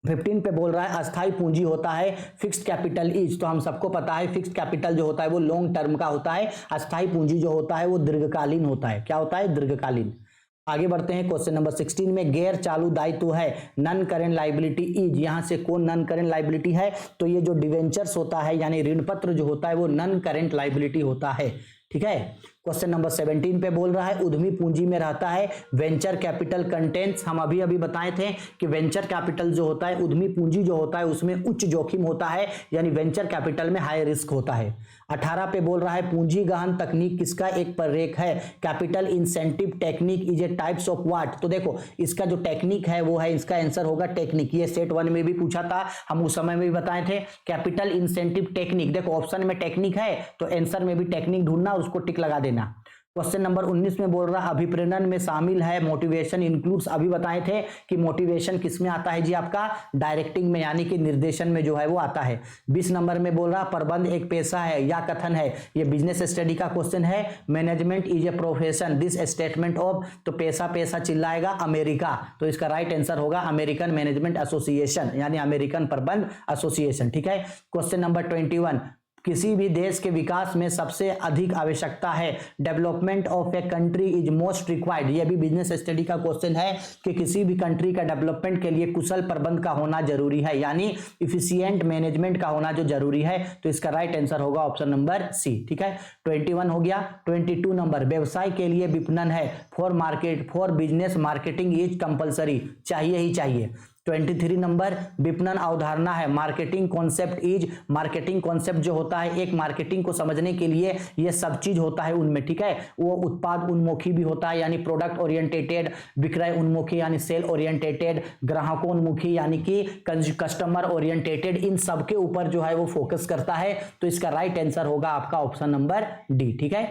15 पे बोल रहा है अस्थाई पूंजी होता है फिक्स्ड कैपिटल इज। तो हम सबको पता है फिक्स्ड कैपिटल जो होता है वो लॉन्ग टर्म का होता है, अस्थाई पूंजी जो होता है वो दीर्घकालीन होता है। क्या होता है? दीर्घकालीन। आगे बढ़ते हैं क्वेश्चन नंबर 16 में गैर चालू दायित्व है नन करेंट लाइबिलिटी इज। यहां से कौन नन करेंट लाइबिलिटी है? तो ये जो डिवेंचर्स होता है यानी ऋण पत्र जो होता है वो नन करेंट लाइबिलिटी होता है। ठीक है, क्वेश्चन नंबर 17 पे बोल रहा है उद्यमी पूंजी में रहता है वेंचर कैपिटल कंटेंट्स। हम अभी बताए थे कि वेंचर कैपिटल जो होता है उद्यमी पूंजी जो होता है उसमें उच्च जोखिम होता है यानी वेंचर कैपिटल में हाई रिस्क होता है। 18 पे बोल रहा है पूंजी गहन तकनीक किसका एक प्ररेख है? Capital incentive technique is a types of what. तो देखो इसका जो टेक्निक है वो है, इसका आंसर होगा टेक्निक। ये सेट 1 में भी पूछा था, हम उस समय में भी बताए थे कैपिटल इंसेंटिव टेक्निक। देखो ऑप्शन में टेक्निक है तो आंसर में भी टेक्निक ढूंढना, उसको टिक लगा देना। क्वेश्चन नंबर 19 में बोल रहा अभिप्रेरण में शामिल है मोटिवेशन इंक्लूड्स। अभी बताए थे कि मोटिवेशन किस में आता है जी? आपका डायरेक्टिंग में यानी कि निर्देशन में जो है वो आता है। 20 नंबर में बोल रहा प्रबंध एक पेशा है या कथन है। ये बिजनेस स्टडी का क्वेश्चन है। Management is a profession this statement of. तो पैसा चिल्लाएगा अमेरिका, तो इसका राइट आंसर होगा अमेरिकन मैनेजमेंट एसोसिएशन यानी अमेरिकन प्रबंध एसोसिएशन। ठीक है, क्वेश्चन नंबर 21 किसी भी देश के विकास में सबसे अधिक आवश्यकता है development of a country is most required. यह भी बिजनेस स्टडी का क्वेश्चन है कि किसी भी कंट्री का डेवलपमेंट के लिए कुशल प्रबंध का होना जरूरी है यानी इफिशिएंट मैनेजमेंट का होना जो जरूरी है। तो इसका राइट आंसर होगा ऑप्शन नंबर सी। ठीक है, 21 हो गया। 22 नंबर व्यवसाय के लिए विपणन है for business marketing is compulsory, चाहिए ही चाहिए। 23 नंबर विपणन अवधारणा है marketing concept is. Marketing concept जो होता है एक मार्केटिंग को समझने के लिए ये सब चीज होता है उनमें। ठीक है, वो उत्पाद उन्मुखी भी होता है यानी प्रोडक्ट ओरिएंटेटेड, विक्रय उन्मुखी यानी सेल ओरिएंटेटेड, ग्राहकोन्मुखी यानी कि कस्टमर ओरिएंटेटेड, इन सब के ऊपर जो है वो फोकस करता है। तो इसका राइट आंसर होगा आपका ऑप्शन नंबर डी। ठीक है,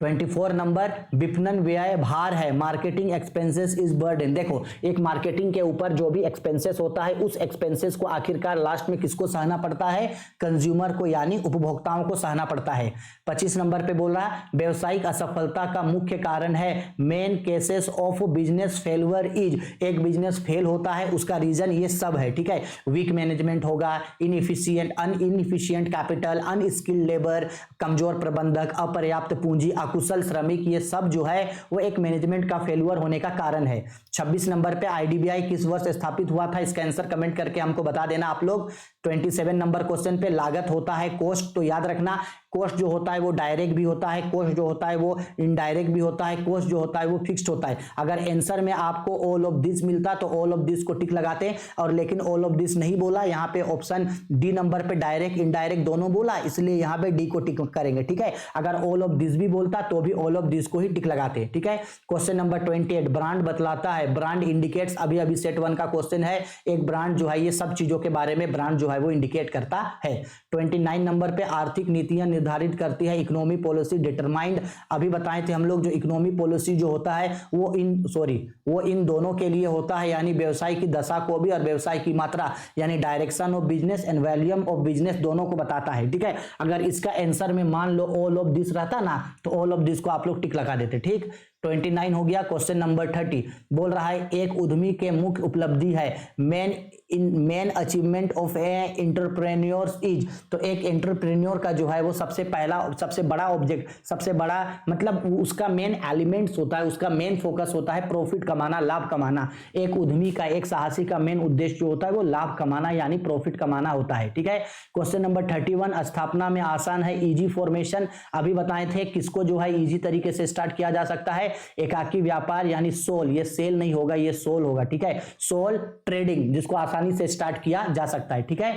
24 नंबर विपणन व्यय भार है मार्केटिंग एक्सपेंसेस इज बर्डन। देखो एक मार्केटिंग के ऊपर जो भी एक्सपेंसेस होता है उस एक्सपेंसेस को आखिरकार लास्ट में किसको सहना पड़ता है? कंज्यूमर को यानी उपभोक्ताओं को सहना पड़ता है। 25 नंबर पे बोल रहा है व्यवसायिक असफलता का मुख्य कारण है main cases of business failure is. एक बिजनेस फेल होता है उसका रीजन ये सब है। ठीक है, वीक मैनेजमेंट होगा, इनएफिशिएंट कैपिटल, अनस्किल्ड लेबर, कमजोर प्रबंधक, अपर्याप्त पूंजी, अकुशल श्रमिक, ये सब जो है वो एक मैनेजमेंट का फेल्यूर होने का कारण है। 26 नंबर पे आईडीबीआई किस वर्ष स्थापित हुआ था? इसका आंसर कमेंट करके हमको बता देना आप लोग। 27 नंबर क्वेश्चन पे लागत होता है कॉस्ट। तो याद रखना कॉस्ट जो होता है वो डायरेक्ट भी होता है, कॉस्ट जो होता है वो इनडायरेक्ट भी होता है, कॉस्ट जो होता है वो फिक्स्ड होता है। अगर आंसर में आपको ऑल ऑफ दिस मिलता तो ऑल ऑफ दिस को टिक लगाते, और लेकिन ऑल ऑफ दिस नहीं बोला, यहाँ पे ऑप्शन डी नंबर पे डायरेक्ट इनडायरेक्ट दोनों बोला, इसलिए यहाँ पे डी को टिक करेंगे। ठीक है, अगर ऑल ऑफ दिस भी बोलता तो भी ऑल ऑफ दिस को ही टिक लगाते। ठीक है, क्वेश्चन नंबर 28 ब्रांड बतलाता है, ब्रांड इंडिकेट्स। अभी सेट 1 का क्वेश्चन है, एक ब्रांड जो है ये सब चीजों के बारे में ब्रांड जो है वो इंडिकेट करता है। 29 नंबर पे आर्थिक नीतियां निर्धारित करती है इकोनॉमी पॉलिसी डिटरमाइंड। अभी बताए थे हम लोग जो इकोनॉमी पॉलिसी जो होता है वो इन दोनों के लिए होता है यानी व्यवसाय की दशा को भी और व्यवसाय की मात्रा यानी direction of business and volume of business दोनों को बताता है। ठीक है, अगर इसका आंसर में मान लो ऑल ऑफ दिस रहता ना तो ऑल ऑफ दिस को आप लोग टिक लगा देते। ठीक, 29 हो गया। क्वेश्चन नंबर 30 बोल रहा है एक उद्यमी के मुख्य उपलब्धि है main achievement of A entrepreneurs is. तो एक एंटरप्रेन्योर का जो है वो सबसे बड़ा ऑब्जेक्ट, सबसे बड़ा मतलब उसका मेन एलिमेंट्स होता है, उसका मेन फोकस होता है प्रॉफिट कमाना, लाभ कमाना। एक उद्यमी का, एक साहसी का मेन उद्देश्य जो होता है वो लाभ कमाना यानी प्रॉफिट कमाना होता है। ठीक है, क्वेश्चन नंबर 31 स्थापना में आसान है इजी फॉर्मेशन। अभी बताए थे किसको जो है इजी तरीके से स्टार्ट किया जा सकता है? एकाकी व्यापार यानी सोल, ये सेल नहीं होगा ये सोल होगा। ठीक है, सोल ट्रेडिंग जिसको आसानी से स्टार्ट किया जा सकता है। ठीक है,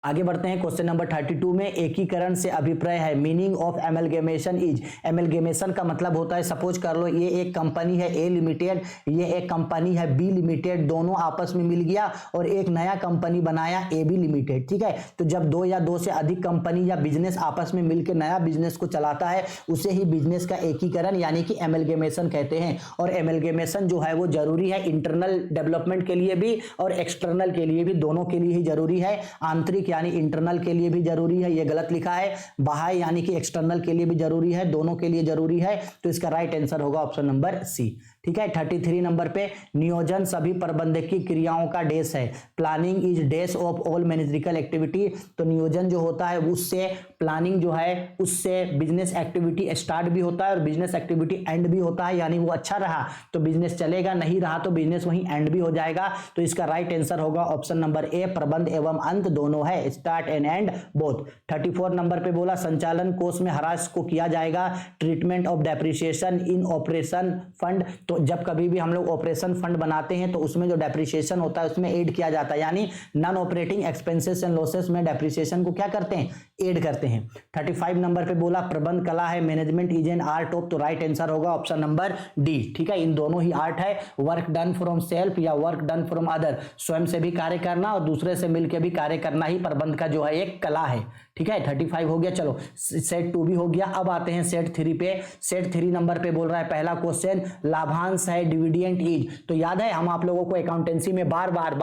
आगे बढ़ते हैं क्वेश्चन नंबर 32 में। एकीकरण से अभिप्राय है, meaning of amalgamation is. Amalgamation का मतलब होता है, सपोज कर लो ये एक कंपनी है ए लिमिटेड, ये एक कंपनी है बी लिमिटेड, दोनों आपस में मिल गया और एक नया कंपनी बनाया ए बी लिमिटेड, ठीक है। तो जब दो या दो से अधिक कंपनी या बिजनेस आपस में मिलकर नया बिजनेस को चलाता है उसे ही बिजनेस का एकीकरण यानी कि एमलगेमेशन कहते हैं। और एमलगेमेशन जो है वो जरूरी है इंटरनल डेवलपमेंट के लिए भी और एक्सटर्नल के लिए भी, दोनों के लिए ही जरूरी है। आंतरिक यानी इंटरनल के लिए भी जरूरी है, ये गलत लिखा है। बाह्य यानी कि एक्सटर्नल के लिए भी जरूरी है, दोनों के लिए जरूरी है। तो इसका राइट आंसर होगा ऑप्शन नंबर सी, ठीक है। 33 नंबर पे, नियोजन सभी प्रबंधकीय क्रियाओं का डैश है। Planning is dash of all managerial activity. तो नियोजन जो होता है उससे प्लानिंग जो है उससे बिजनेस एक्टिविटी स्टार्ट भी होता है और बिजनेस एक्टिविटी एंड भी होता है। यानी वो अच्छा रहा तो बिजनेस चलेगा, नहीं रहा तो बिजनेस वहीं एंड भी हो जाएगा। तो इसका राइट आंसर होगा ऑप्शन नंबर ए, प्रबंध एवं अंत दोनों है, start and and both. 34 number पे बोला, संचालन कोष में ह्रास को किया जाएगा। Treatment of depreciation in operation fund. तो जब कभी भी हम लोग ऑपरेशन फंड बनाते हैं तो उसमें जो डेप्रिसिएशन होता है उसमें ऐड किया जाता है, यानी non operating expenses and losses में डेप्रिसिएशन को क्या करते हैं, ऐड करते हैं। 35 नंबर पे बोला, प्रबंध कला है, management is an art of. तो राइट आंसर होगा ऑप्शन नंबर डी, ठीक है। इन दोनों ही आर्ट है, वर्क डन फ्रॉम सेल्फ या वर्क डन फ्रॉम अदर, स्वयं से भी कार्य करना और दूसरे से मिलकर भी कार्य करना ही प्रबंध का जो है एक कला है, ठीक है। 35 हो गया, चलो सेट 2 भी हो गया। अब आते हैं सेट 3 पे। सेट 3 नंबर पे बोल रहा है पहला क्वेश्चन, लाभांश है, डिविडेंड इज। तो याद है हम आप लोगों को अकाउंटेंसी में बार बार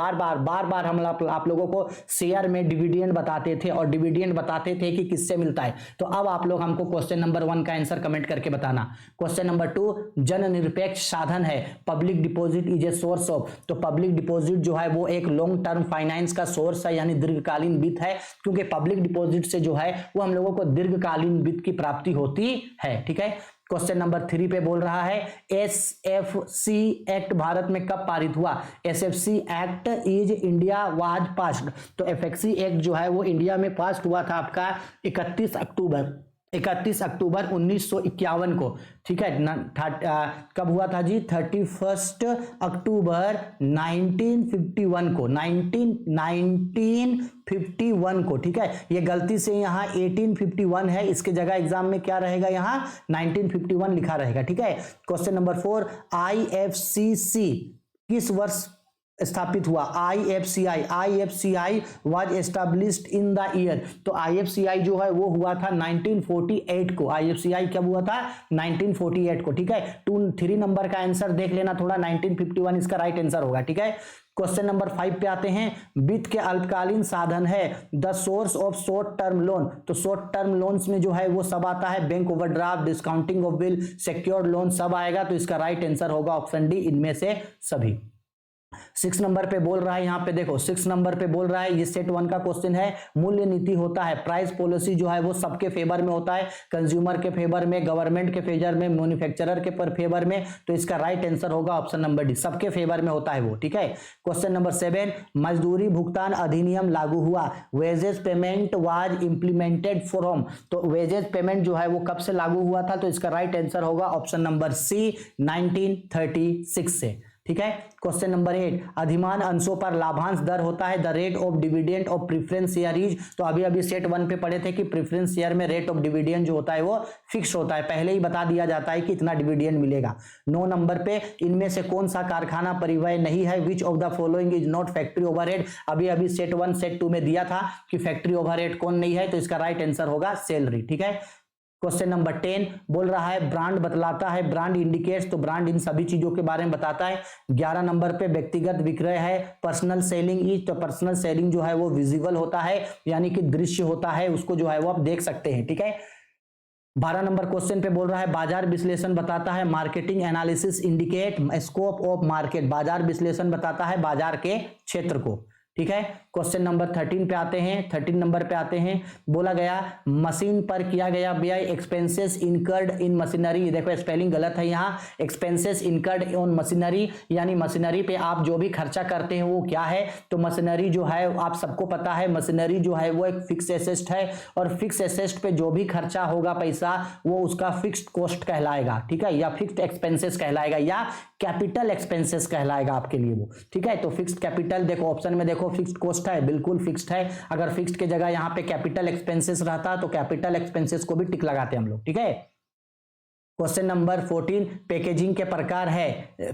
हम आप लोगों को शेयर में डिविडेंड बताते थे और डिविडेंड बताते थे कि किससे मिलता है। तो अब आप लोग हमको क्वेश्चन नंबर 1 का आंसर कमेंट करके बताना। क्वेश्चन नंबर 2, जन निरपेक्ष साधन है, public deposit is a source of. तो पब्लिक डिपॉजिट जो है वो एक लॉन्ग टर्म फाइनेंस का सोर्स है, यानी दीर्घकालीन वित्त है, क्योंकि पब्लिक डिपॉजिट से जो है वो हम लोगों को दीर्घकालीन वित्त की प्राप्ति होती है, ठीक है। क्वेश्चन नंबर 3 पे बोल रहा है, एसएफसी एक्ट भारत में कब पारित हुआ। SFC act is India was passed. तो एफएक्सी एक्ट जो है वो इंडिया में पास हुआ था आपका 31 अक्टूबर 1951 को, ठीक है। कब हुआ था जी, 31 अक्टूबर 1951 को, 1951 को, ठीक है। ये गलती से यहाँ 1851 है, इसके जगह एग्जाम में क्या रहेगा, यहाँ 1951 लिखा रहेगा, ठीक है। क्वेश्चन नंबर 4, आईएफसीसी किस वर्ष स्थापित हुआ। IFCI was established in the year. तो आईएफसीआई जो है वो हुआ था 1948 को। आईएफसीआई कब हुआ था, 1948 को, ठीक है। 3 नंबर का आंसर देख लेना थोड़ा, 1951 इसका राइट आंसर होगा, ठीक है। क्वेश्चन नंबर 5 पे आते हैं, वित्त के अल्पकालीन साधन है, the source of short term loan. तो शॉर्ट टर्म लोन्स में जो है वो सब आता है, bank overdraft, discounting of bill, secured loan सब आएगा। तो इसका राइट आंसर होगा ऑप्शन डी, इनमें से सभी। 6 नंबर पे बोल रहा है, यहाँ पे देखो 6 नंबर पे बोल रहा है, ये सेट 1 का क्वेश्चन है। मूल्य नीति होता है, प्राइस पॉलिसी जो है वो सबके फेवर में होता है, कंज्यूमर के फेवर में, गवर्नमेंट के फेवर में, मैन्युफैक्चरर के फेवर में। तो इसका राइट आंसर होगा ऑप्शन नंबर डी, सबके फेवर में होता है वो, ठीक है। क्वेश्चन नंबर 7, मजदूरी भुगतान अधिनियम लागू हुआ, wages payment was implemented from. तो वेजेस पेमेंट जो है वो कब से लागू हुआ था। तो इसका राइट आंसर होगा ऑप्शन नंबर सी, 1936 से, ठीक है। क्वेश्चन नंबर 8, अधिमान अंशों पर लाभांश दर होता है, the rate of dividend of preference share is. तो अभी सेट 1 पे पढ़े थे कि प्रेफरेंस शेयर में रेट ऑफ डिविडेंड जो होता है वो फिक्स होता है, पहले ही बता दिया जाता है कि इतना डिविडेंड मिलेगा। 9 नंबर पे, इनमें से कौन सा कारखाना परिव्यय नहीं है, which of the following is not factory overhead. अभी सेट 1 सेट 2 में दिया था कि फैक्ट्री ओवरहेड कौन नहीं है। तो इसका राइट आंसर होगा सैलरी, ठीक है। क्वेश्चन नंबर 10 बोल रहा है, ब्रांड बतलाता है, ब्रांड इंडिकेट्स। तो ब्रांड इन सभी चीजों के बारे में बताता है। 11 नंबर पे व्यक्तिगत विक्रय है, पर्सनल सेलिंग इज। तो पर्सनल सेलिंग जो है वो विजिबल होता है, यानी कि दृश्य होता है, उसको जो है वो आप देख सकते हैं, ठीक है। 12 नंबर क्वेश्चन पे बोल रहा है, बाजार विश्लेषण बताता है, marketing analysis indicate scope of market. बाजार विश्लेषण बताता है बाजार के क्षेत्र को, ठीक है। क्वेश्चन नंबर 13 पे आते हैं। 13 नंबर पे आते हैं, बोला गया मशीन पर किया गया व्यय, एक्सपेंसेस इनकर्ड इन मशीनरी। देखो स्पेलिंग गलत है यहाँ, एक्सपेंसेस इनकर्ड ऑन मशीनरी, यानी मशीनरी पे आप जो भी खर्चा करते हैं वो क्या है। तो मशीनरी जो है आप सबको पता है, मशीनरी जो है वो एक फिक्स एसेट है, और फिक्स एसेट पे जो भी खर्चा होगा पैसा वो उसका फिक्स्ड कॉस्ट कहलाएगा, ठीक है, या फिक्स्ड एक्सपेंसेस कहलाएगा, या कैपिटल एक्सपेंसेस कहलाएगा आपके लिए वो, ठीक है। तो फिक्स्ड कैपिटल देखो ऑप्शन में देखो फिक्स्ड कॉस्ट है, बिल्कुल फिक्स्ड है। अगर फिक्स्ड के जगह यहाँ पे कैपिटल एक्सपेंसेस रहता तो कैपिटल एक्सपेंसेस को भी टिक लगाते हम लोग, ठीक है। क्वेश्चन नंबर 14 पैकेजिंग के प्रकार है,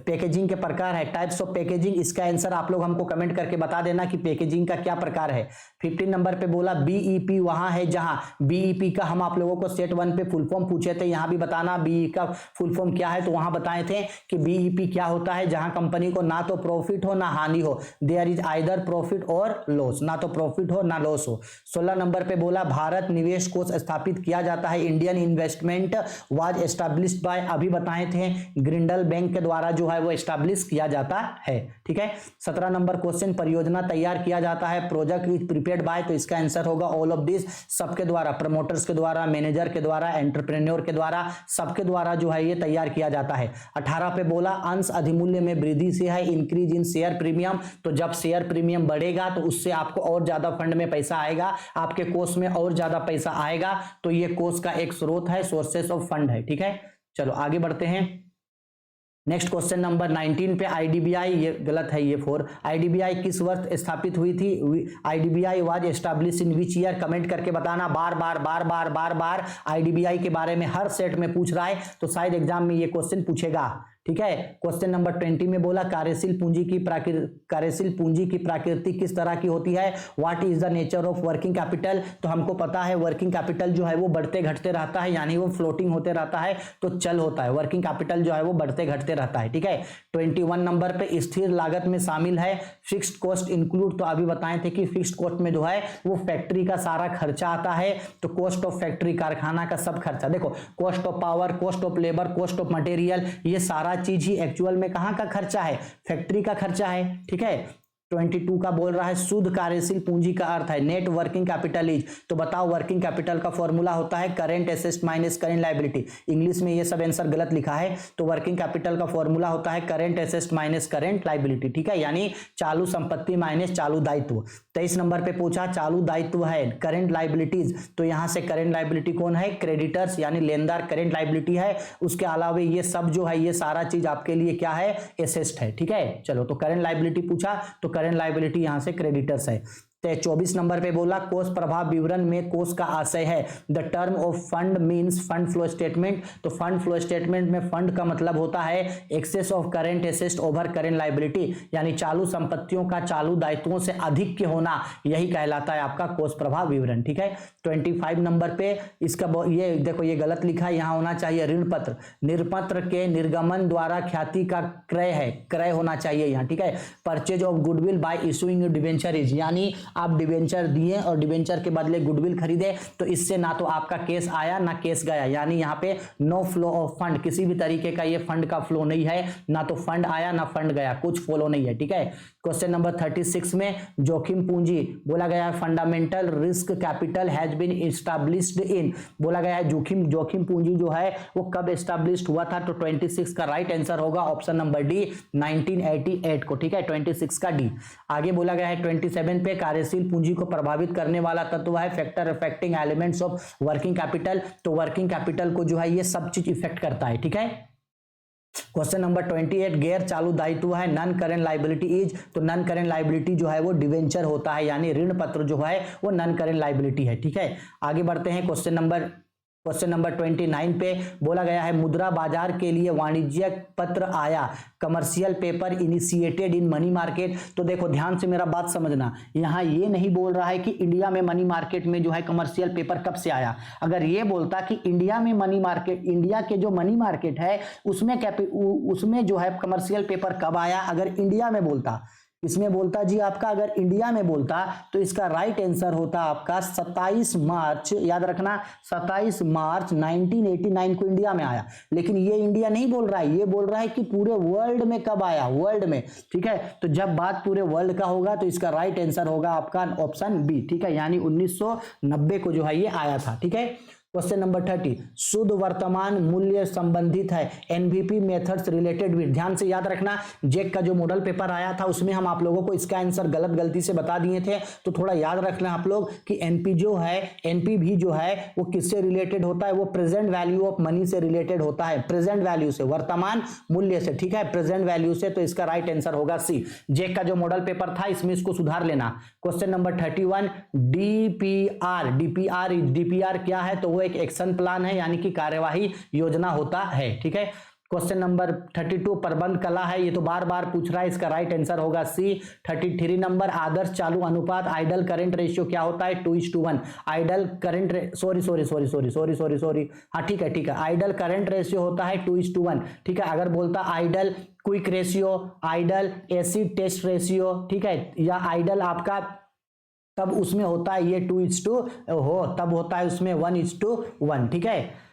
पैकेजिंग के प्रकार है, टाइप्स ऑफ पैकेजिंग। इसका आंसर आप लोग हमको कमेंट करके बता देना कि पैकेजिंग का क्या प्रकार है। 15 नंबर पे बोला बीईपी वहां है जहां, बीईपी का हम आप लोगों को सेट 1 पे फुल फॉर्म पूछे थे, यहां भी बताना बीई का फुल फॉर्म क्या है। तो वहां बताए थे कि बीईपी क्या होता है, जहां कंपनी को ना तो प्रॉफिट हो ना हानि हो, देयर इज आइदर प्रॉफिट और लॉस, ना तो प्रॉफिट हो ना लॉस हो। 16 नंबर पे बोला भारत निवेश कोष स्थापित किया जाता है, Indian investment was established bye, अभी बताए थे ग्रिंडल बैंक के द्वारा जो है वो एस्टैब्लिश किया जाता है, ठीक है। 17 नंबर क्वेश्चन परियोजना तैयार किया जाता है, प्रोजेक्ट इज प्रिपेयर्ड बाय, तो इसका आंसर होगा ऑल ऑफ दिस, सबके द्वारा, प्रमोटर्स के द्वारा, मैनेजर के द्वारा, एंटरप्रेन्योर के द्वारा, सबके द्वारा जो है ये तैयार किया जाता है। 18 पे बोला अंश अधिमूल्य में वृद्धि से है, इंक्रीज इन शेयर प्रीमियम, तो जब शेयर प्रीमियम बढ़ेगा तो उससे आपको और ज्यादा फंड में पैसा आएगा, आपके कोष में और ज्यादा पैसा आएगा, तो ये कोष का एक स्रोत है, सोर्सेस ऑफ फंड है, ठीक है। चलो आगे बढ़ते हैं। नेक्स्ट क्वेश्चन नंबर 19 पे आईडीबीआई, ये गलत है, ये 4, आईडीबीआई किस वर्ष स्थापित हुई थी, IDBI was establish in which year, comment करके बताना। बार बार बार बार बार बार आईडीबीआई के बारे में हर सेट में पूछ रहा है, तो शायद एग्जाम में ये क्वेश्चन पूछेगा, ठीक है। क्वेश्चन नंबर 20 में बोला कार्यशील पूंजी की प्रकृति किस तरह की होती है, what is the nature of working capital, तो हमको पता है वर्किंग कैपिटल जो है वो बढ़ते घटते रहता है, यानी वो फ्लोटिंग होते रहता है, तो चल होता है, वर्किंग कैपिटल जो है वो बढ़ते घटते रहता है, ठीक है। 21 नंबर पे स्थिर लागत में शामिल है फिक्स्ड कॉस्ट इंक्लूड, तो अभी बताए थे कि फिक्स्ड कॉस्ट में जो है वो फैक्ट्री का सारा खर्चा आता है, तो कॉस्ट ऑफ फैक्ट्री कारखाना का सब खर्चा, देखो cost of power, cost of labour, cost of material, ये सारा चीज ही एक्चुअल में कहां का खर्चा है, फैक्ट्री का खर्चा है, ठीक है। 22 का बोल रहा है शुद्ध कार्यशील पूंजी का अर्थ है नेट वर्किंग कैपिटल इज, तो बताओ वर्किंग कैपिटल का फॉर्मूला होता है current asset minus current liability, English में ये सब आंसर गलत लिखा है, तो वर्किंग कैपिटल का फॉर्मूला होता है current asset minus current liability, ठीक है, यानी चालू संपत्ति माइनस चालू दायित्व। 23 नंबर पे पूछा चालू दायित्व है करेंट लायबिलिटीज, तो यहां से करेंट लायबिलिटी कौन है, क्रेडिटर्स यानी लेनदार करेंट लायबिलिटी है, उसके अलावा ये सब जो है ये सारा चीज आपके लिए क्या है, एसेट है, ठीक है। चलो तो करेंट लायबिलिटी पूछा तो करेंट लायबिलिटी यहां से क्रेडिटर्स है। 24 नंबर पे बोला कोष प्रभाव विवरण में कोष का आशय है, the term of fund means fund flow statement, तो फंड फ्लो स्टेटमेंट में फंड का मतलब होता है excess of current asset over current liability, यानी चालू संपत्तियों का चालू दायित्वों से अधिक के होना, यही कहलाता है आपका कोष प्रभाव विवरण, ठीक है। 25 नंबर पे इसका ये देखो ये गलत लिखा है, यहां होना चाहिए ऋण पत्र, निरपत्र के निर्गमन द्वारा ख्याति का क्रय है, क्रय होना चाहिए यहाँ, ठीक है। Purchase of goodwill bye issuing debenture is, यानी आप डिबेंचर दिए और डिबेंचर के बदले गुडविल खरीदे, तो इससे ना तो आपका केस आया ना केस गया, यानी यहाँ पे नो फ्लो ऑफ फंड, किसी भी तरीके का ये फंड का फ्लो नहीं है, ना तो फंड आया ना फंड गया, कुछ फ्लो नहीं है, ठीक है। क्वेश्चन नंबर 36 में जोखिम पूंजी बोला गया है fundamental risk capital has been established in, बोला गया है जोखिम पूंजी जो है वो कब एस्टैब्लिश्ड हुआ था, तो 26 का राइट आंसर होगा ऑप्शन नंबर डी 1988 को, ठीक है, 26 का डी। आगे बोला गया है 27 पे कार्यशील पूंजी को प्रभावित करने वाला तत्व है factor affecting elements of working capital, तो वर्किंग कैपिटल को जो है ये सब चीज इफेक्ट करता है, ठीक है। क्वेश्चन नंबर 28 गैर चालू दायित्व है नॉन करेंट लायबिलिटी इज, तो नॉन करेंट लायबिलिटी जो है वो डिवेंचर होता है, यानी ऋण पत्र जो है वो नॉन करेंट लायबिलिटी है, ठीक है। आगे बढ़ते हैं क्वेश्चन नंबर 29 पे बोला गया है मुद्रा बाजार के लिए वाणिज्यिक पत्र आया, commercial paper initiated in money market, तो देखो ध्यान से मेरा बात समझना, यहाँ ये नहीं बोल रहा है कि इंडिया में मनी मार्केट में जो है कमर्शियल पेपर कब से आया, अगर ये बोलता कि इंडिया में मनी मार्केट, इंडिया के जो मनी मार्केट है उसमें जो है कमर्शियल पेपर कब आया, अगर इंडिया में बोलता, इसमें बोलता जी आपका अगर इंडिया में बोलता तो इसका राइट आंसर होता आपका 27 मार्च, याद रखना 27 मार्च 1989 को इंडिया में आया, लेकिन ये इंडिया नहीं बोल रहा है, ये बोल रहा है कि पूरे वर्ल्ड में कब आया, वर्ल्ड में, ठीक है। तो जब बात पूरे वर्ल्ड का होगा तो इसका राइट आंसर होगा आपका ऑप्शन बी, ठीक है, यानी 1990 को जो है ये आया था, ठीक है। क्वेश्चन नंबर 30, शुद्ध वर्तमान मूल्य संबंधित है एनवीपी मेथड्स रिलेटेड विद। ध्यान से याद रखना, जेक का जो मॉडल पेपर आया था उसमें हम आप लोगों को इसका आंसर गलती से बता दिए थे, तो थोड़ा याद रखना आप लोग कि एनपी जो है, एनपीवी जो है वो किससे रिलेटेड होता है, वो प्रेजेंट वैल्यू ऑफ मनी से रिलेटेड होता है, प्रेजेंट वैल्यू से, वर्तमान मूल्य से, ठीक है, प्रेजेंट वैल्यू से। तो इसका राइट आंसर होगा सी। जेक का जो मॉडल पेपर था इसमें इसको सुधार लेना। क्वेश्चन नंबर 31, डीपीआर क्या है, तो वो एक एक्शन प्लान है, यानी कि कार्यवाही योजना होता है, ठीक है। क्वेश्चन नंबर 32, प्रबंध कला है, ये तो बार बार पूछ रहा है, इसका राइट आंसर होगा सी। 33 नंबर, आदर्श चालू अनुपात आइडल करंट रेशियो क्या होता है, 2:1। आइडल करंट सॉरी, हाँ ठीक है, आइडल करंट रेशियो होता है 2:1, ठीक है। अगर बोलता ideal quick ratio, ideal acid test ratio, ठीक है, या आइडल आपका, तब उसमें होता है ये 2:, तब होता है उसमें 1:1, ठीक है।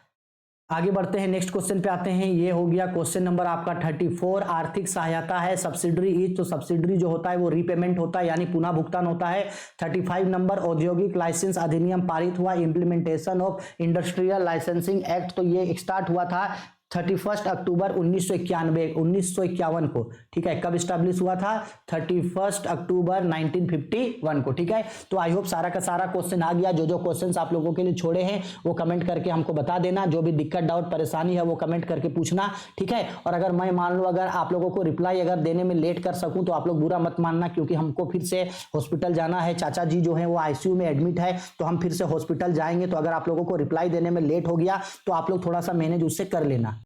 आगे बढ़ते हैं, नेक्स्ट क्वेश्चन पे आते हैं। ये हो गया क्वेश्चन नंबर आपका 34, आर्थिक सहायता है सब्सिडरी इज, तो सब्सिडरी जो होता है वो रीपेमेंट होता है, यानी पुनः भुगतान होता है। 35 नंबर, औद्योगिक लाइसेंस अधिनियम पारित हुआ, implementation of industrial licensing act, तो ये स्टार्ट हुआ था 31 अक्टूबर 1951 को, ठीक है। कब स्टैब्लिश हुआ था, 31 अक्टूबर 1951 को, ठीक है। तो आई होप सारा का सारा क्वेश्चन आ गया। जो क्वेश्चंस आप लोगों के लिए छोड़े हैं वो कमेंट करके हमको बता देना, जो भी दिक्कत डाउट परेशानी है वो कमेंट करके पूछना, ठीक है। और अगर मैं मान लो अगर आप लोगों को रिप्लाई अगर देने में लेट कर सकूं तो आप लोग बुरा मत मानना, क्योंकि हमको फिर से हॉस्पिटल जाना है, चाचा जी जो है वो आईसीयू में एडमिट है, तो हम फिर से हॉस्पिटल जाएंगे। तो अगर आप लोगों को रिप्लाई देने में लेट हो गया तो आप लोग थोड़ा सा मैनेज उससे कर लेना,